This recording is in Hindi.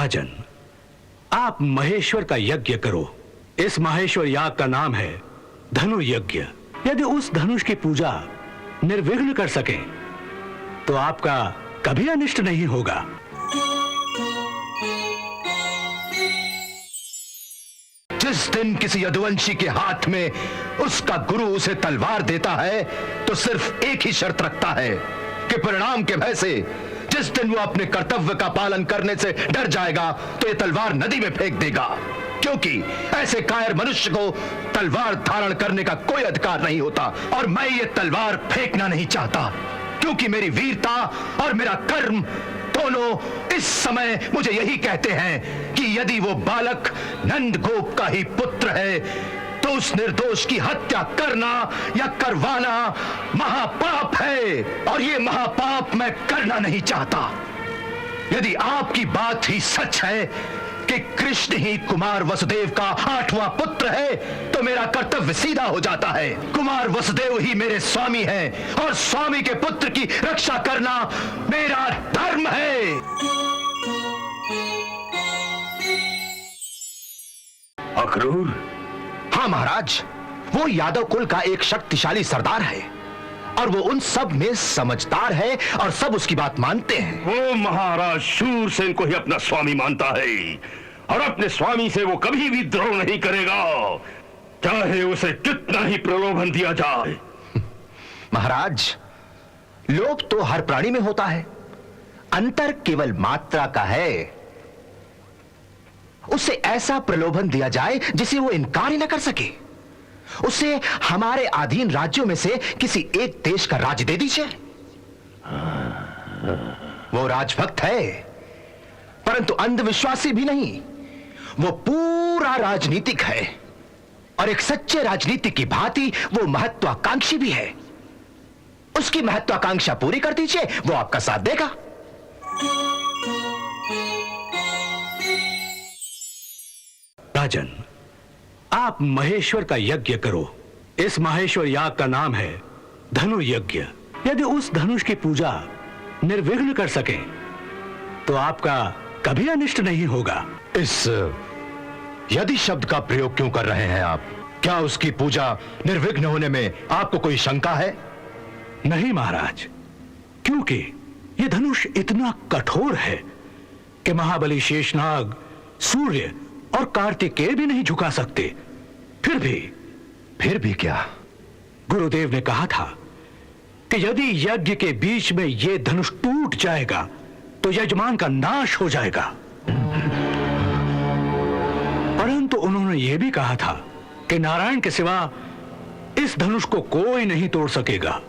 राजन, आप महेश्वर का यज्ञ करो। इस माहेश्वर याग का नाम है धनु यज्ञ। यदि उस धनुष की पूजा निर्विघ्न कर सकें तो आपका कभी अनिष्ट नहीं होगा। जिस दिन किसी यदुवंशी के हाथ में उसका गुरु उसे तलवार देता है तो सिर्फ एक ही शर्त रखता है कि परिणाम के भय से जिस दिन वो अपने कर्तव्य का पालन करने से डर जाएगा तो ये तलवार नदी में फेंक देगा, क्योंकि ऐसे कायर मनुष्य को तलवार धारण करने का कोई अधिकार नहीं होता। और मैं ये तलवार फेंकना नहीं चाहता, क्योंकि मेरी वीरता और मेरा कर्म दोनों इस समय मुझे यही कहते हैं कि यदि वो बालक नंदगोप का ही पुत्र है तो उस निर्दोष की हत्या करना या करवाना महापाप है, और ये महापाप मैं करना नहीं चाहता। यदि आपकी बात ही सच है कि कृष्ण ही कुमार वसुदेव का 8वां पुत्र है तो मेरा कर्तव्य सीधा हो जाता है। कुमार वसुदेव ही मेरे स्वामी हैं और स्वामी के पुत्र की रक्षा करना मेरा धर्म है। अक्रूर? हाँ महाराज, वो यादव कुल का एक शक्तिशाली सरदार है और वो उन सब में समझदार है और सब उसकी बात मानते हैं। वो महाराज शूरसेन को ही अपना स्वामी मानता है और अपने स्वामी से वो कभी भी द्रोह नहीं करेगा, चाहे उसे कितना ही प्रलोभन दिया जाए। महाराज, लोभ तो हर प्राणी में होता है, अंतर केवल मात्रा का है। उसे ऐसा प्रलोभन दिया जाए जिसे वो इनकार ही न कर सके। उसे हमारे अधीन राज्यों में से किसी एक देश का राज्य दे दीजिए। वो राजभक्त है, परंतु अंधविश्वासी भी नहीं। वो पूरा राजनीतिक है और एक सच्चे राजनीतिक की भांति वो महत्वाकांक्षी भी है। उसकी महत्वाकांक्षा पूरी कर दीजिए, वो आपका साथ देगा। राजन, आप महेश्वर का यज्ञ करो। इस माहेश्वर याग का नाम है धनु यज्ञ। यदि उस धनुष की पूजा निर्विघ्न कर सकें तो आपका कभी अनिष्ट नहीं होगा। इस यदि शब्द का प्रयोग क्यों कर रहे हैं आप? क्या उसकी पूजा निर्विघ्न होने में आपको कोई शंका है? नहीं महाराज, क्योंकि यह धनुष इतना कठोर है कि महाबली शेषनाग, सूर्य और कार्तिकेय भी नहीं झुका सकते। फिर भी क्या? गुरुदेव ने कहा था कि यदि यज्ञ के बीच में यह धनुष टूट जाएगा तो यजमान का नाश हो जाएगा। परंतु उन्होंने यह भी कहा था कि नारायण के सिवा इस धनुष को कोई नहीं तोड़ सकेगा।